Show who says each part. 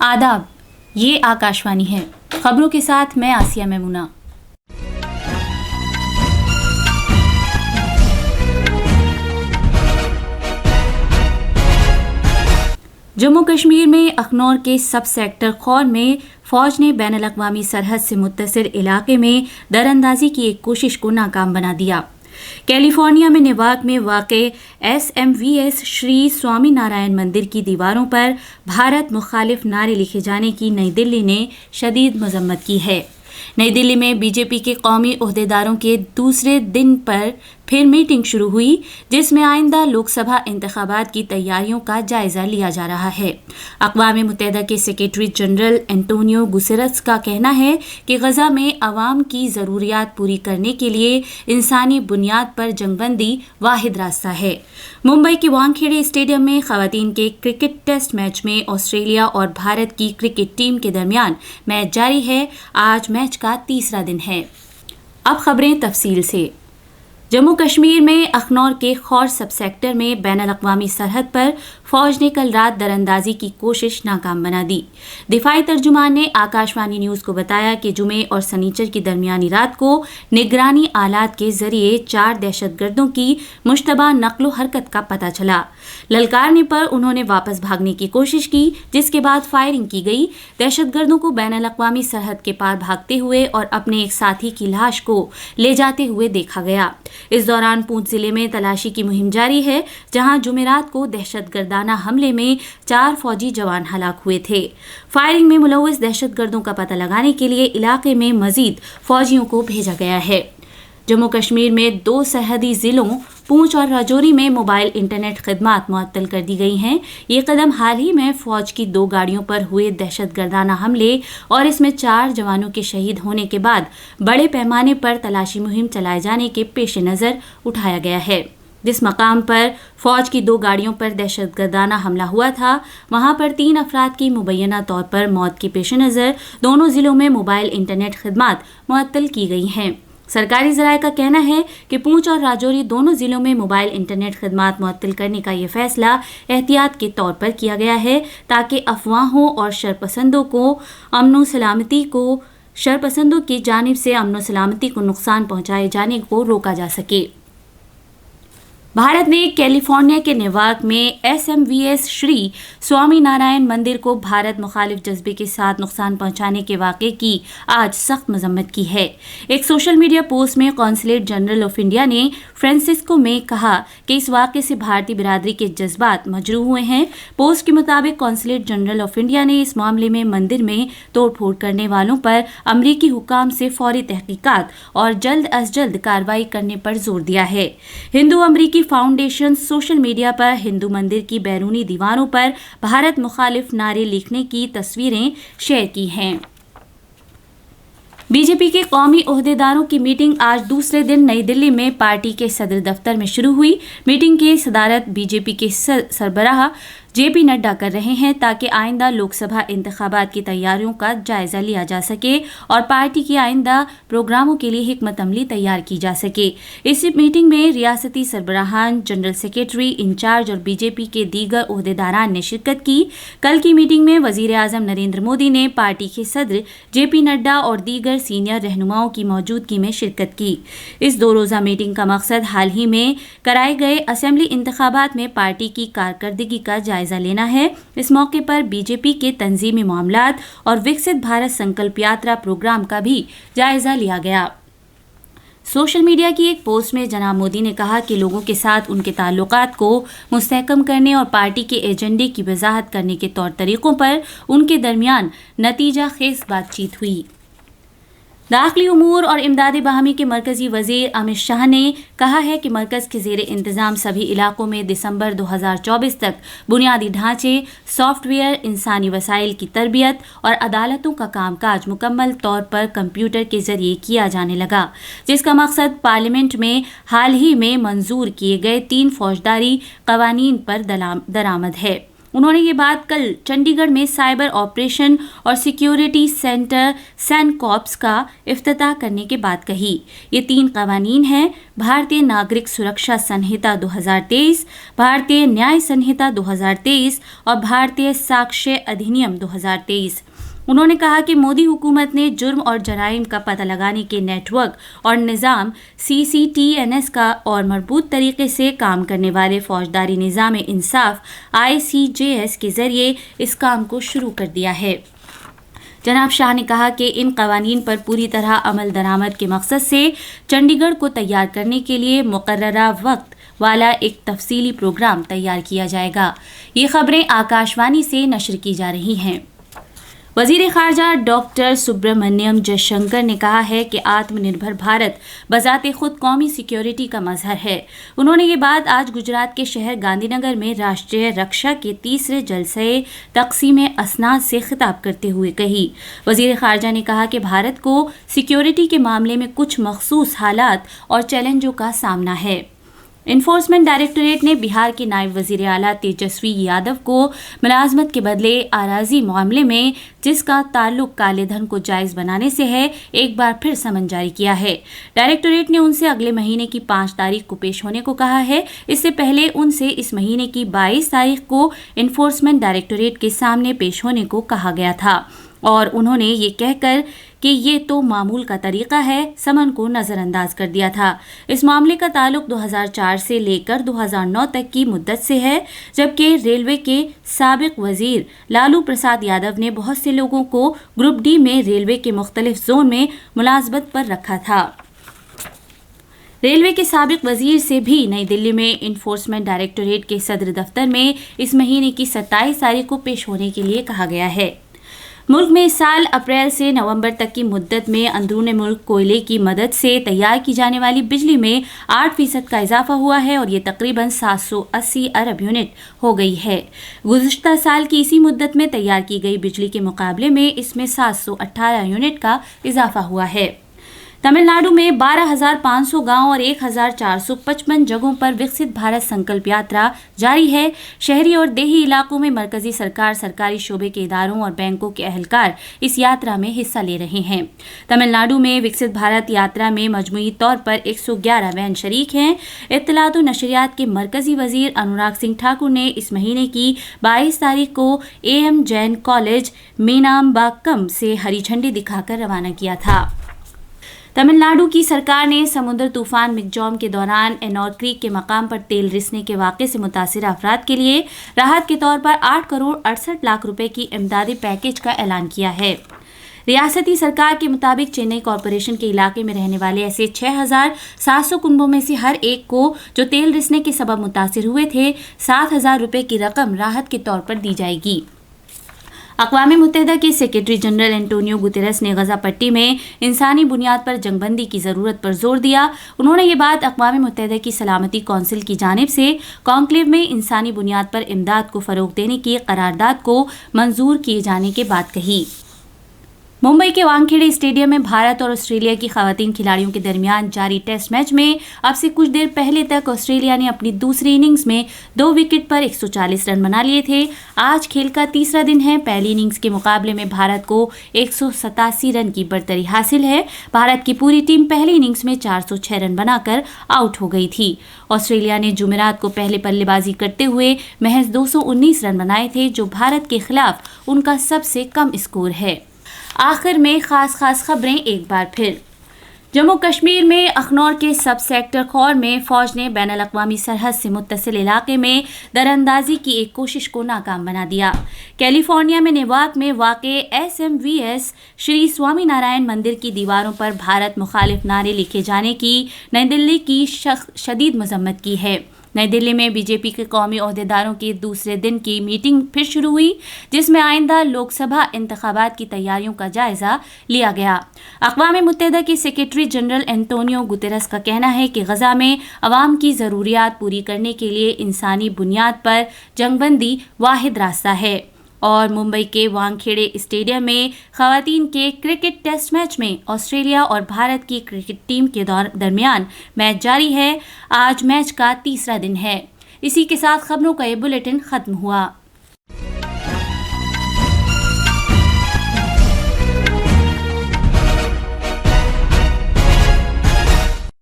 Speaker 1: आदाब, ये आकाशवाणी है। खबरों के साथ मैं आसिया मेमुना। जम्मू कश्मीर में अखनौर के सब सेक्टर खौर में फौज ने बैनुल अक़वामी सरहद से मुत्तसिल इलाके में दरअंदाजी की एक कोशिश को नाकाम बना दिया। कैलिफोर्निया में नेवाक में वाक़े SMVS श्री स्वामी नारायण मंदिर की दीवारों पर भारत मुखालिफ नारे लिखे जाने की नई दिल्ली ने शदीद मजम्मत की है। नई दिल्ली में बीजेपी के कौमी ओहदेदारों के दूसरे दिन पर फिर मीटिंग शुरू हुई, जिसमें आइंदा लोकसभा इंतखाबात की तैयारियों का जायजा लिया जा रहा है। अक़वाम मुत्तहिदा के सेक्रेटरी जनरल एंटोनियो गुसेरस का कहना है कि गजा में अवाम की ज़रूरियात पूरी करने के लिए इंसानी बुनियाद पर जंगबंदी वाहिद रास्ता है। मुंबई के वानखेड़े स्टेडियम में ख़वातीन के क्रिकेट टेस्ट मैच में ऑस्ट्रेलिया और भारत की क्रिकेट टीम के दरमियान मैच जारी है। आज मैच का तीसरा दिन है। अब खबरें तफसील से। जम्मू कश्मीर में अखनौर के खौर सब सेक्टर में बैनुल अक़वामी सरहद पर फौज ने कल रात दरअंदाजी की कोशिश नाकाम बना दी। दिफाई तर्जुमान ने आकाशवाणी न्यूज़ को बताया कि जुमे और सनीचर की दरमियानी रात को निगरानी आलात के जरिए 4 दहशतगर्दों की मुश्तबा नक्लो हरकत का पता चला। ललकारने पर उन्होंने वापस भागने की कोशिश की, जिसके बाद फायरिंग की गई। दहशतगर्दों को बैनुल अक़वामी सरहद के पार भागते हुए और अपने एक साथी की लाश को ले जाते हुए देखा गया। इस दौरान पूंछ जिले में तलाशी की मुहिम जारी है, जहां जुमेरात को दहशतगर्दाना हमले में 4 फौजी जवान हलाक हुए थे। फायरिंग में मुलव्वस दहशतगर्दों का पता लगाने के लिए इलाके में मजीद फौजियों को भेजा गया है। जम्मू कश्मीर में 2 सरहदी जिलों पूंछ और राजौरी में मोबाइल इंटरनेट खिदमात मुअत्तल कर दी गई हैं। ये कदम हाल ही में फौज की 2 गाड़ियों पर हुए दहशतगर्दाना हमले और इसमें 4 जवानों के शहीद होने के बाद बड़े पैमाने पर तलाशी मुहिम चलाए जाने के पेश नज़र उठाया गया है। जिस मकाम पर फौज की 2 गाड़ियों पर दहशतगर्दाना हमला हुआ था, वहां पर 3 अफराद की मुबैना तौर पर मौत के पेश नज़र दोनों जिलों में मोबाइल इंटरनेट खिदमात मुअत्तल की गई हैं। सरकारी ज़राए का कहना है कि पूंछ और राजौरी दोनों ज़िलों में मोबाइल इंटरनेट खिदमात मुअत्तल करने का ये फैसला एहतियात के तौर पर किया गया है, ताकि अफवाहों और शरपसंदों की जानिब से अमन सलामती को नुकसान पहुंचाए जाने को रोका जा सके। भारत ने कैलिफोर्निया के नेवाक में SMVS श्री स्वामी नारायण मंदिर को भारत मुखालिफ जज्बे के साथ नुकसान पहुंचाने के वाक़े की आज सख्त मजम्मत की है। एक सोशल मीडिया पोस्ट में कॉन्सुलेट जनरल ऑफ इंडिया ने फ्रांसिस्को में कहा कि इस वाक़े से भारतीय बिरादरी के जज्बात मजरूह हुए हैं। पोस्ट के मुताबिक कॉन्सुलेट जनरल ऑफ इंडिया ने इस मामले में मंदिर में तोड़फोड़ करने वालों पर अमरीकी हुकाम से फौरी तहकीकात और जल्द अज जल्द कार्रवाई करने पर जोर दिया है। हिंदू अमरीकी फाउंडेशन सोशल मीडिया पर हिंदू मंदिर की बैरूनी दीवारों पर भारत मुखालिफ नारे लिखने की तस्वीरें शेयर की हैं। बीजेपी के कौमी ओहदेदारों की मीटिंग आज दूसरे दिन नई दिल्ली में पार्टी के सदर दफ्तर में शुरू हुई। मीटिंग की सदारत बीजेपी के सरबराह JP नड्डा कर रहे हैं, ताकि आइंदा लोकसभा इंतखाबात की तैयारियों का जायजा लिया जा सके और पार्टी के आइंदा प्रोग्रामों के लिए हिकमत अमली तैयार की जा सके। इस मीटिंग में रियासती सरबराहान, जनरल सेक्रेटरी इंचार्ज और बीजेपी के दीगर ओहदेदारान ने शिरकत की। कल की मीटिंग में वजीर आजम नरेंद्र मोदी ने पार्टी के सदर JP नड्डा और दीगर सीनियर रहनुमाओं की मौजूदगी में शिरकत की। इस 2 रोज़ा मीटिंग का मकसद हाल ही में कराए गए असेंबली इंतखाबात में पार्टी की कारकर्दगी का जायजा लेना है। इस मौके पर बीजेपी के तंजीमी मामलात और विकसित भारत संकल्प यात्रा प्रोग्राम का भी जायजा लिया गया। सोशल मीडिया की एक पोस्ट में जनाब मोदी ने कहा कि लोगों के साथ उनके ताल्लुकात को मुस्तहकम करने और पार्टी के एजेंडे की वजाहत करने के तौर तरीकों पर उनके दरमियान नतीजा खेज बातचीत हुई। दाखिली उमूर और इमदाद बाहमी के मरकजी वजीर अमित शाह ने कहा है कि मरकज़ के ज़ेर इंतज़ाम सभी इलाकों में दिसंबर 2024 तक बुनियादी ढांचे, सॉफ्टवेयर, इंसानी वसाइल की तरबियत और अदालतों का कामकाज मुकम्मल तौर पर कंप्यूटर के ज़रिए किया जाने लगा, जिसका मकसद पार्लियामेंट में हाल ही में मंजूर किए गए 3 फौजदारी कवानीन पर दरामद है। उन्होंने ये बात कल चंडीगढ़ में साइबर ऑपरेशन और सिक्योरिटी सेंटर सैनकॉर्प्स का इफ्तिताह करने के बाद कही। ये 3 कवानीन हैं: भारतीय नागरिक सुरक्षा संहिता 2023, भारतीय न्याय संहिता 2023 और भारतीय साक्ष्य अधिनियम 2023। उन्होंने कहा कि मोदी हुकूमत ने जुर्म और जराइम का पता लगाने के नेटवर्क और निज़ाम CCTNS का और मजबूत तरीके से काम करने वाले फौजदारी निज़ाम इंसाफ ICJS के जरिए इस काम को शुरू कर दिया है। जनाब शाह ने कहा कि इन कवानीन पर पूरी तरह अमल दरामद के मकसद से चंडीगढ़ को तैयार करने के लिए मुकर्ररा वक्त वाला एक तफसीली प्रोग्राम तैयार किया जाएगा। ये खबरें आकाशवाणी से नशर की जा रही हैं। वजीर खारजा डॉक्टर सुब्रमण्यम जयशंकर ने कहा है कि आत्मनिर्भर भारत बजाते खुद कौमी सिक्योरिटी का मजहर है। उन्होंने ये बात आज गुजरात के शहर गांधीनगर में राष्ट्रीय रक्षा के 3रे जलसे तकसीम असनाद से खिताब करते हुए कही। वजीर खारजा ने कहा कि भारत को सिक्योरिटी के मामले में कुछ मखसूस हालात और चैलेंजों का सामना है। इन्फोर्समेंट डायरेक्टोरेट ने बिहार के नायब वजीर आला तेजस्वी यादव को मुलाजमत के बदले आराजी मामले में जिसका ताल्लुक काले धन को जायज़ बनाने से है, एक बार फिर समन जारी किया है। डायरेक्टोरेट ने उनसे अगले महीने की 5 तारीख को पेश होने को कहा है। इससे पहले उनसे इस महीने की 22 तारीख को इन्फोर्समेंट डायरेक्टोरेट के सामने पेश होने को कहा गया था और उन्होंने ये कहकर कि ये तो मामूल का तरीका है, समन को नज़रअंदाज कर दिया था। इस मामले का ताल्लुक 2004 से लेकर 2009 तक की मुद्दत से है, जबकि रेलवे के साबिक वजीर लालू प्रसाद यादव ने बहुत से लोगों को ग्रुप डी में रेलवे के मुख्तलिफ जोन में मुलाजमत पर रखा था। रेलवे के साबिक वजीर से भी नई दिल्ली में इन्फोर्समेंट डायरेक्टोरेट के सदर दफ्तर में इस महीने की 27 तारीख को पेश होने के लिए कहा गया है। मुल्क में इस साल अप्रैल से नवंबर तक की मुद्दत में अंदरून मुल्क कोयले की मदद से तैयार की जाने वाली बिजली में 8% का इजाफा हुआ है और ये तकरीबन 780 अरब यूनिट हो गई है। गुज़िश्ता साल की इसी मुद्दत में तैयार की गई बिजली के मुकाबले में इसमें 718 यूनिट का इजाफा हुआ है। तमिलनाडु में 12,500 गांव और 1,455 जगहों पर विकसित भारत संकल्प यात्रा जारी है। शहरी और देही इलाकों में मरकजी सरकार, सरकारी शोबे के इदारों और बैंकों के अहलकार इस यात्रा में हिस्सा ले रहे हैं। तमिलनाडु में विकसित भारत यात्रा में मजमूई तौर पर 111 वैन शरीक हैं। इत्तलात और नशरियात के मरकजी वजीर अनुराग सिंह ठाकुर ने इस महीने की 22 तारीख को AM जैन कॉलेज मीनाम्बाक्कम से हरी झंडी दिखाकर रवाना किया था। तमिलनाडु की सरकार ने समुद्र तूफान मिग्जॉम के दौरान एनोर क्रीक के मकाम पर तेल रिसने के वाक़े से मुतासिर अफराद के लिए राहत के तौर पर 8 करोड़ 68 लाख रुपए की इमदादी पैकेज का ऐलान किया है। रियासती सरकार के मुताबिक चेन्नई कॉरपोरेशन के इलाके में रहने वाले ऐसे 6,700 कुनबों में से हर एक को जो तेल रिसने के सबब मुतासिर हुए थे 7,000 रुपए की रकम राहत के तौर पर दी जाएगी। अक़वाम मुत्तहिदा के सेक्रेटरी जनरल एंटोनियो गुतेरेस ने गजा पट्टी में इंसानी बुनियाद पर जंगबंदी की ज़रूरत पर जोर दिया। उन्होंने ये बात अक़वाम मुत्तहिदा की सलामती कौंसिल की जानिब से कॉन्क्लेव में इंसानी बुनियाद पर इमदाद को फ़रोग़ देने की करारदाद को मंजूर किए जाने के बाद कही। मुंबई के वानखेड़े स्टेडियम में भारत और ऑस्ट्रेलिया की खवातीन खिलाड़ियों के दरमियान जारी टेस्ट मैच में अब से कुछ देर पहले तक ऑस्ट्रेलिया ने अपनी दूसरी इनिंग्स में 2 विकेट पर 140 रन बना लिए थे। आज खेल का तीसरा दिन है। पहली इनिंग्स के मुकाबले में भारत को 187 रन की बढ़तरी हासिल है। भारत की पूरी टीम पहली इनिंग्स में 406 रन बनाकर आउट हो गई थी। ऑस्ट्रेलिया ने जुमेरात को पहले बल्लेबाजी करते हुए महज 219 रन बनाए थे, जो भारत के खिलाफ उनका सबसे कम स्कोर है। आखिर में खास खबरें एक बार फिर। जम्मू कश्मीर में अखनौर के सब सेक्टर खौर में फौज ने बैनुल-अक़वामी सरहद से मुत्तसिल इलाके में दरअंदाजी की एक कोशिश को नाकाम बना दिया। कैलिफोर्निया में नेवाक में वाक़े SMVS श्री स्वामी नारायण मंदिर की दीवारों पर भारत मुखालिफ नारे लिखे जाने की नई दिल्ली की शदीद मजम्मत की है। नई दिल्ली में बीजेपी के कौमी ओहदेदारों की दूसरे दिन की मीटिंग फिर शुरू हुई, जिसमें आइंदा लोकसभा इंतखाबात की तैयारियों का जायजा लिया गया। अक़वाम मुत्तहिदा के सेक्रेटरी जनरल एंटोनियो गुतेरेस का कहना है कि गजा में अवाम की ज़रूरियात पूरी करने के लिए इंसानी बुनियाद पर जंगबंदी वाहिद रास्ता है। और मुंबई के वानखेड़े स्टेडियम में खवातीन के क्रिकेट टेस्ट मैच में ऑस्ट्रेलिया और भारत की क्रिकेट टीम के दरमियान मैच जारी है। आज मैच का तीसरा दिन है। इसी के साथ खबरों का ये बुलेटिन खत्म हुआ।